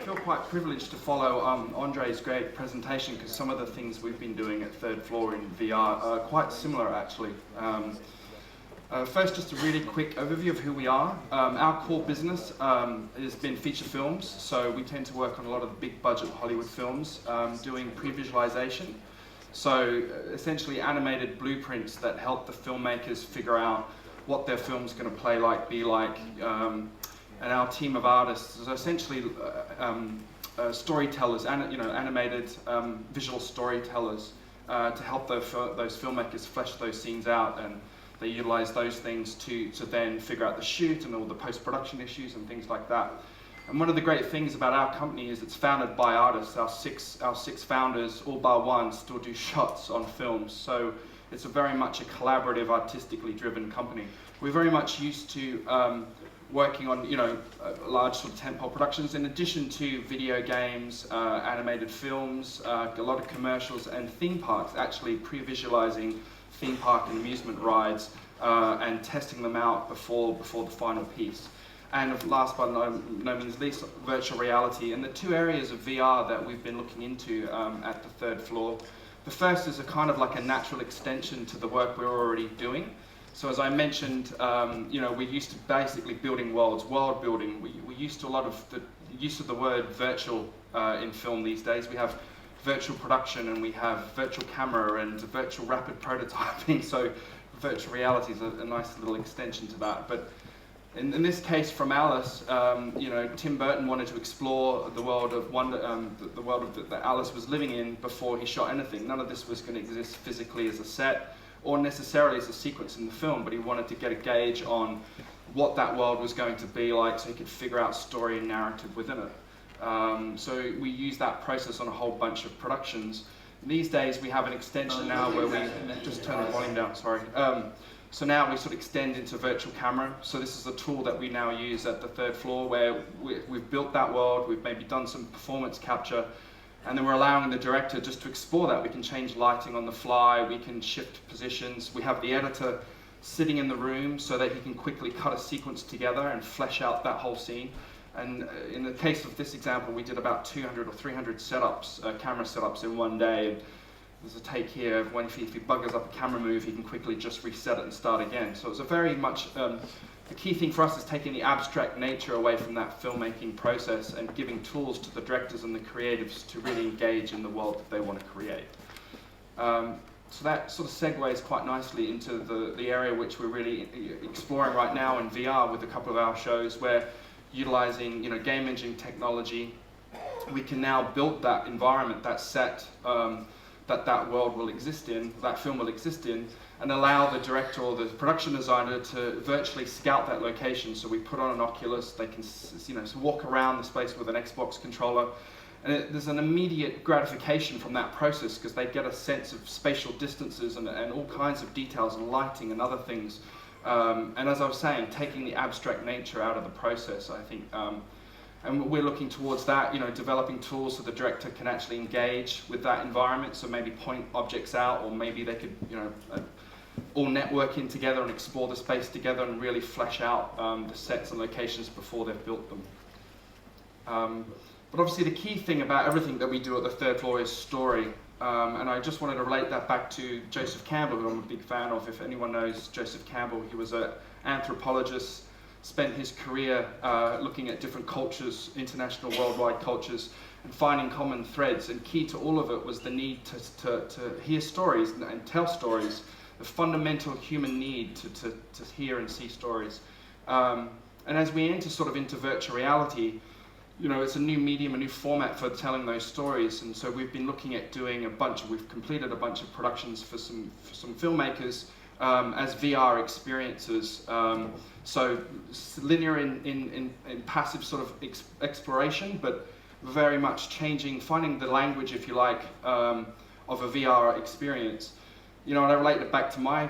feel quite privileged to follow Andre's great presentation, because some of the things we've been doing at Third Floor in VR are quite similar, actually. First, just a really quick overview of who we are. Our core business has been feature films, so we tend to work on a lot of the big budget Hollywood films, doing pre-visualization. So essentially animated blueprints that help the filmmakers figure out what their film's going to play like, be like, and our team of artists is essentially storytellers, animated visual storytellers to help those filmmakers flesh those scenes out, and they utilize those things to then figure out the shoot and all the post-production issues and things like that. And one of the great things about our company is it's founded by artists. Our six founders, all bar one, still do shots on films. So it's very much a collaborative, artistically driven company. We're very much used to working on large sort of tentpole productions, in addition to video games, animated films, a lot of commercials, and theme parks, actually pre-visualizing theme park and amusement rides and testing them out before the final piece. And last but no means least, virtual reality. And the two areas of VR that we've been looking into at the Third Floor. The first is a kind of like a natural extension to the work we're already doing. So as I mentioned, we're used to basically building worlds, world building. We're used to a lot of the use of the word virtual in film these days. We have virtual production, and we have virtual camera and virtual rapid prototyping. So virtual reality is a nice little extension to that. But in this case, from Alice, Tim Burton wanted to explore the world of wonder, the world that Alice was living in before he shot anything. None of this was going to exist physically as a set or necessarily as a sequence in the film, but he wanted to get a gauge on what that world was going to be like, so he could figure out story and narrative within it. So we use that process on a whole bunch of productions. These days we have an extension now where we just turn the volume down. Sorry. So now we sort of extend into virtual camera. So this is a tool that we now use at the Third Floor, where we've built that world, we've maybe done some performance capture, and then we're allowing the director just to explore that. We can change lighting on the fly, we can shift positions. We have the editor sitting in the room so that he can quickly cut a sequence together and flesh out that whole scene. And in the case of this example, we did about 200 or 300 setups, camera setups in one day. There's a take here of when if he buggers up a camera move, he can quickly just reset it and start again. So it's a very much, the key thing for us is taking the abstract nature away from that filmmaking process and giving tools to the directors and the creatives to really engage in the world that they want to create. So that sort of segues quite nicely into the area which we're really exploring right now in VR with a couple of our shows, where utilizing game engine technology, we can now build that environment, that set, that world will exist in, that film will exist in, and allow the director or the production designer to virtually scout that location. So we put on an Oculus, they can walk around the space with an Xbox controller, and there's an immediate gratification from that process, because they get a sense of spatial distances and all kinds of details and lighting and other things. And as I was saying, taking the abstract nature out of the process, I think. And we're looking towards that, developing tools so the director can actually engage with that environment. So maybe point objects out, or maybe they could, all network in together and explore the space together and really flesh out the sets and locations before they've built them. But obviously the key thing about everything that we do at the Third Floor is story. And I just wanted to relate that back to Joseph Campbell, who I'm a big fan of. If anyone knows Joseph Campbell, he was an anthropologist, spent his career looking at different cultures, international, worldwide cultures, and finding common threads. And key to all of it was the need to hear stories and tell stories, the fundamental human need to hear and see stories. And as we enter sort of into virtual reality, it's a new medium, a new format for telling those stories. And so we've been looking at doing we've completed a bunch of productions for some filmmakers as VR experiences. So linear in passive sort of exploration, but very much finding the language, if you like, of a VR experience. And I relate it back to my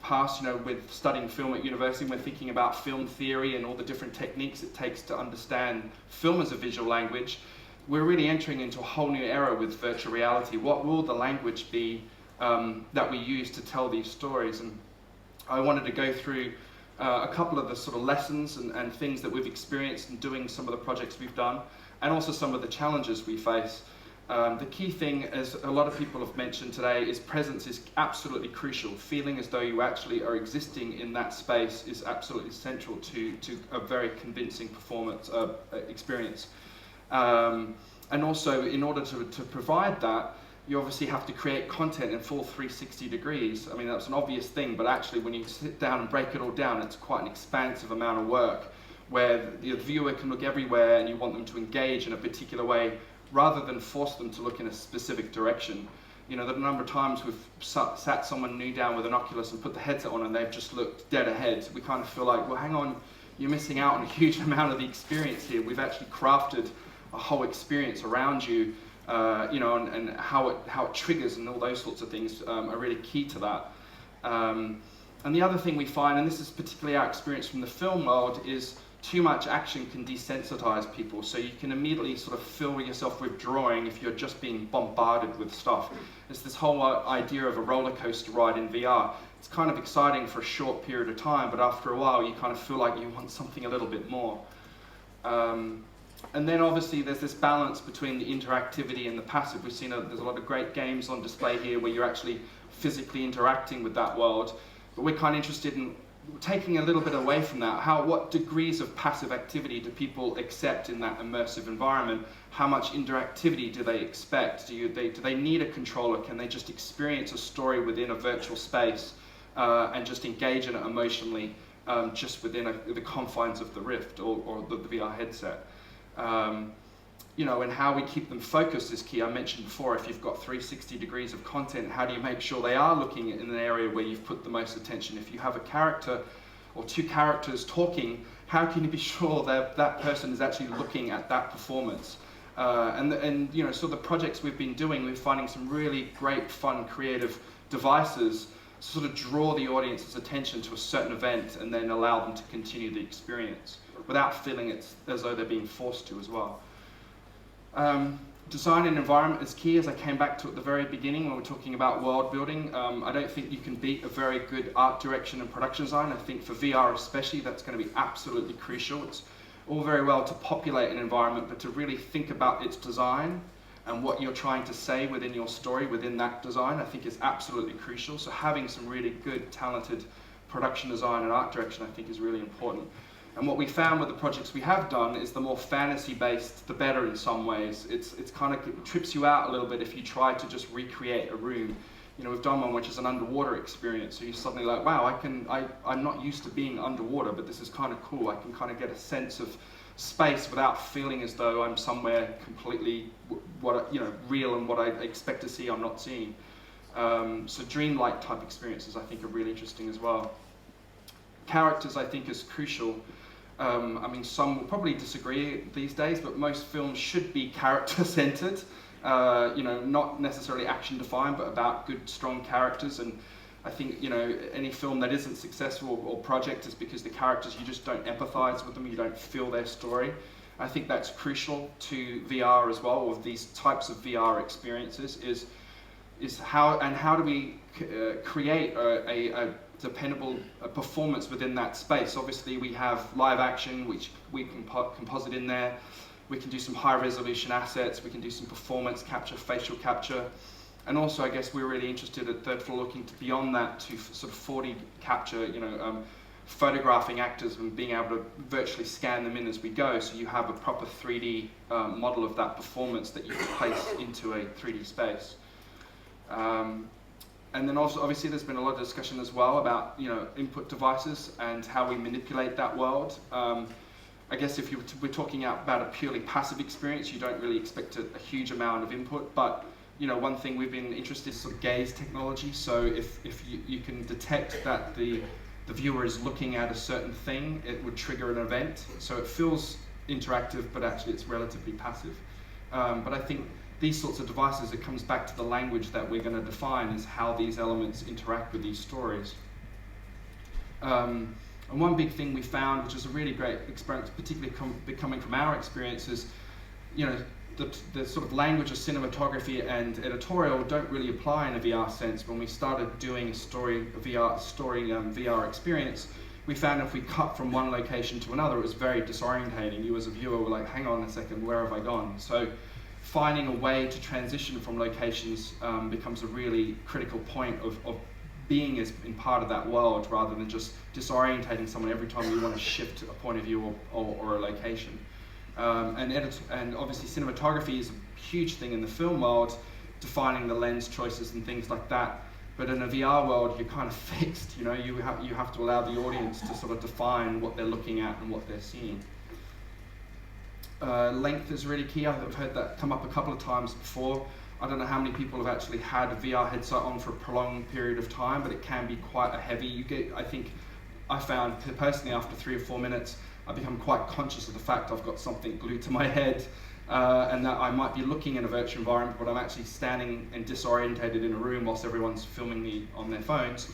past, with studying film at university. We're thinking about film theory and all the different techniques it takes to understand film as a visual language. We're really entering into a whole new era with virtual reality. What will the language be that we use to tell these stories? And I wanted to go through a couple of the sort of lessons and things that we've experienced in doing some of the projects we've done, and also some of the challenges we face. The key thing, as a lot of people have mentioned today, is presence is absolutely crucial. Feeling as though you actually are existing in that space is absolutely central to a very convincing performance experience. And also, in order to provide that, you obviously have to create content in full 360 degrees. I mean, that's an obvious thing, but actually when you sit down and break it all down, it's quite an expansive amount of work, where the viewer can look everywhere and you want them to engage in a particular way, rather than force them to look in a specific direction. You know, the number of times we've sat someone new down with an Oculus and put the headset on and they've just looked dead ahead. We kind of feel like, well, hang on, you're missing out on a huge amount of the experience here. We've actually crafted a whole experience around you, you know, and how it triggers and all those sorts of things are really key to that. And the other thing we find, and this is particularly our experience from the film world, is too much action can desensitize people, so you can immediately sort of fill yourself withdrawing if you're just being bombarded with stuff. It's this whole idea of a roller coaster ride in VR. It's kind of exciting for a short period of time, but after a while you kind of feel like you want something a little bit more. And then obviously there's this balance between the interactivity and the passive. We've seen there's a lot of great games on display here where you're actually physically interacting with that world, but we're kind of interested in taking a little bit away from that. What degrees of passive activity do people accept in that immersive environment? How much interactivity do they expect? Do they need a controller? Can they just experience a story within a virtual space and just engage in it emotionally just within the confines of the Rift or the VR headset? You know, and how we keep them focused is key. I mentioned before, if you've got 360 degrees of content, how do you make sure they are looking in an area where you've put the most attention? If you have a character or two characters talking, how can you be sure that that person is actually looking at that performance? And you know, so the projects we've been doing, we're finding some really great, fun, creative devices to sort of draw the audience's attention to a certain event and then allow them to continue the experience without feeling it's as though they're being forced to as well. Design and environment is key, as I came back to at the very beginning when we're talking about world building. I don't think you can beat a very good art direction and production design. I think for VR especially, that's going to be absolutely crucial. It's all very well to populate an environment, but to really think about its design and what you're trying to say within your story, within that design, I think is absolutely crucial. So having some really good, talented production design and art direction, I think is really important. And what we found with the projects we have done is the more fantasy-based, the better in some ways. It's kind of, it trips you out a little bit if you try to just recreate a room. You know, we've done one which is an underwater experience, so you're suddenly like, wow, I'm not used to being underwater, but this is kind of cool. I can kind of get a sense of space without feeling as though I'm somewhere completely, real, and what I expect to see I'm not seeing. So dreamlike type experiences I think are really interesting as well. Characters I think is crucial. I mean, some will probably disagree these days, but most films should be character-centered. You know, not necessarily action-defined, but about good, strong characters. And I think, you know, any film that isn't successful or project is because the characters, you just don't empathize with them, you don't feel their story. I think that's crucial to VR as well, or these types of VR experiences, is how do we create a dependable performance within that space. Obviously we have live action, which we can composite in there. We can do some high resolution assets, we can do some performance capture, facial capture. And also I guess we're really interested at Third Floor looking to beyond that to sort of 4D capture, you know, photographing actors and being able to virtually scan them in as we go, so you have a proper 3D model of that performance that you can place into a 3D space. And then also, obviously, there's been a lot of discussion as well about, you know, input devices and how we manipulate that world. I guess if we're talking about a purely passive experience, you don't really expect a huge amount of input. But, you know, one thing we've been interested in is sort of gaze technology. So if you can detect that the viewer is looking at a certain thing, it would trigger an event. So it feels interactive, but actually it's relatively passive. But I think these sorts of devices, it comes back to the language that we're going to define, is how these elements interact with these stories. And one big thing we found, which is a really great experience, particularly coming from our experiences, you know, the sort of language of cinematography and editorial don't really apply in a VR sense. When we started doing a VR experience, we found if we cut from one location to another, it was very disorientating. You as a viewer were like, hang on a second, where have I gone? So finding a way to transition from locations becomes a really critical point of being as in part of that world, rather than just disorientating someone every time you want to shift a point of view or a location. And obviously cinematography is a huge thing in the film world, defining the lens choices and things like that. But in a VR world, you're kind of fixed. You know, you have to allow the audience to sort of define what they're looking at and what they're seeing. Length is really key. I've heard that come up a couple of times before. I don't know how many people have actually had a VR headset on for a prolonged period of time, but it can be quite a heavy. I found personally after 3 or 4 minutes, I become quite conscious of the fact I've got something glued to my head, and that I might be looking in a virtual environment, but I'm actually standing and disorientated in a room whilst everyone's filming me on their phones.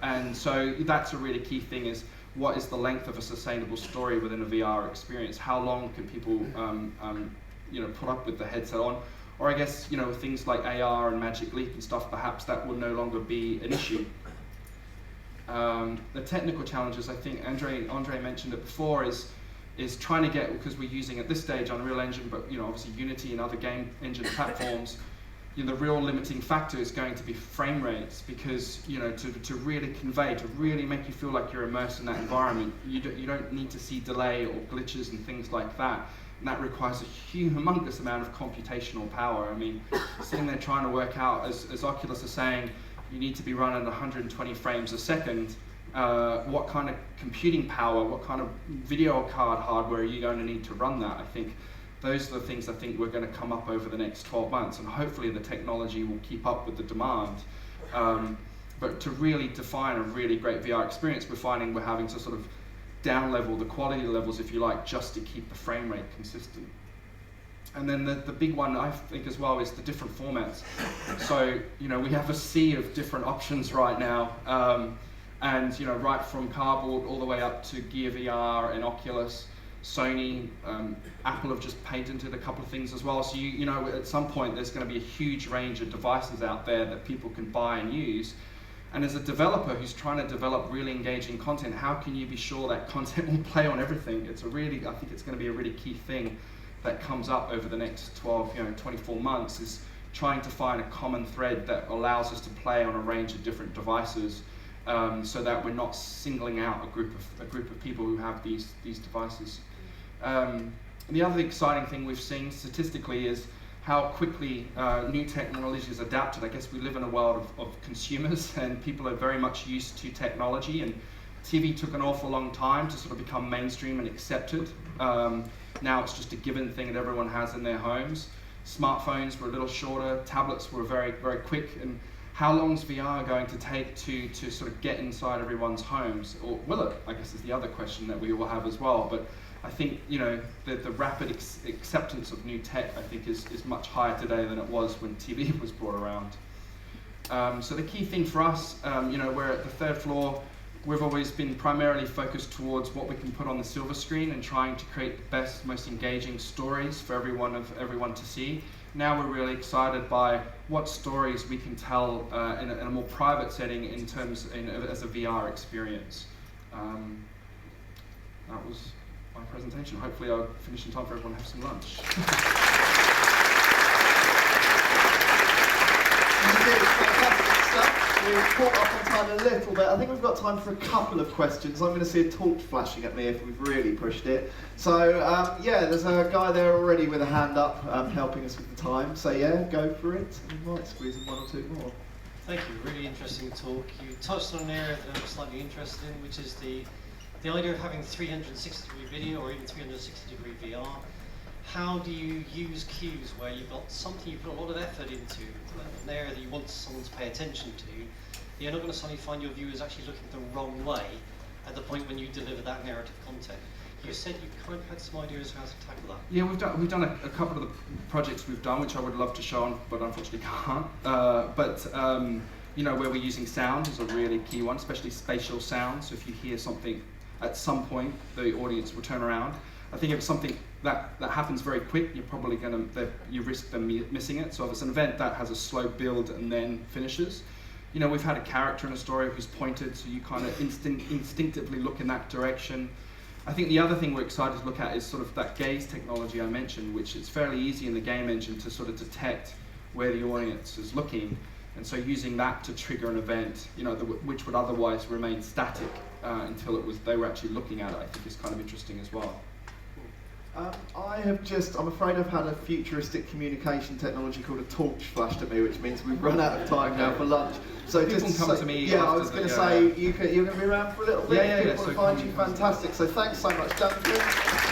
And so that's a really key thing, is what is the length of a sustainable story within a VR experience? How long can people put up with the headset on? Or I guess, with things like AR and Magic Leap and stuff, perhaps that would no longer be an issue. The technical challenges, I think Andre mentioned it before, is trying to get, because we're using at this stage Unreal Engine, but obviously Unity and other game engine platforms, the real limiting factor is going to be frame rates, because to really convey, to really make you feel like you're immersed in that environment, you don't need to see delay or glitches and things like that. And that requires a humongous amount of computational power. I mean, sitting there trying to work out, as Oculus is saying, you need to be running 120 frames a second. What kind of computing power, what kind of video card hardware are you going to need to run that? I think those are the things I think we're going to come up over the next 12 months, and hopefully the technology will keep up with the demand. But to really define a really great VR experience, we're finding we're having to sort of down level the quality levels, if you like, just to keep the frame rate consistent. And then the big one, I think, as well, is the different formats. So, we have a sea of different options right now. And, right from cardboard all the way up to Gear VR and Oculus, Sony, Apple have just patented a couple of things as well. So, at some point, there's going to be a huge range of devices out there that people can buy and use. And as a developer who's trying to develop really engaging content, how can you be sure that content will play on everything? I think it's going to be a really key thing that comes up over the next 24 months, is trying to find a common thread that allows us to play on a range of different devices, so that we're not singling out a group of people who have these devices. And the other exciting thing we've seen statistically is how quickly new technology is adapted. I guess we live in a world of consumers, and people are very much used to technology, and TV took an awful long time to sort of become mainstream and accepted. Now it's just a given thing that everyone has in their homes. Smartphones were a little shorter, tablets were very, very quick, and how long is VR going to take to sort of get inside everyone's homes? Or will it, I guess, is the other question that we will have as well. But I think, the rapid acceptance of new tech, I think, is much higher today than it was when TV was brought around. So the key thing for us, we're at the third floor. We've always been primarily focused towards what we can put on the silver screen and trying to create the best, most engaging stories for everyone to see. Now we're really excited by what stories we can tell in a more private setting as a VR experience. That was my presentation. Hopefully I'll finish in time for everyone to have some lunch. We've caught up on time a little bit. I think we've got time for a couple of questions. I'm going to see a torch flashing at me if we've really pushed it. So, there's a guy there already with a hand up helping us with the time. So, go for it. We might squeeze in one or two more. Thank you. Really interesting talk. You touched on an area that I'm slightly interested in, which is the idea of having 360-degree video or even 360-degree VR. How do you use cues where you've got something you put a lot of effort into, an area that you want someone to pay attention to? You're not going to suddenly find your viewers actually looking the wrong way at the point when you deliver that narrative content. You said you kind of had some ideas how to tackle that. Yeah, we've done a couple of the projects we've done, which I would love to show on, but unfortunately can't. Where we're using sound is a really key one, especially spatial sound. So if you hear something at some point, the audience will turn around. I think if it's something that happens very quick, you're probably you risk them missing it. So if it's an event that has a slow build and then finishes, You know, we've had a character in a story who's pointed, so you kind of instinctively look in that direction. I think the other thing we're excited to look at is sort of that gaze technology I mentioned, which is fairly easy in the game engine to sort of detect where the audience is looking, and so using that to trigger an event, you know, which would otherwise remain static until they were actually looking at it, I think is kind of interesting as well. I'm afraid I've had a futuristic communication technology called a torch flashed at me, which means we've run out of time now for lunch. So people just can come to me. Yeah, I was going to say, you're going to be around for a little bit. Yeah, People want to so find you, fantastic. So thanks so much, Duncan.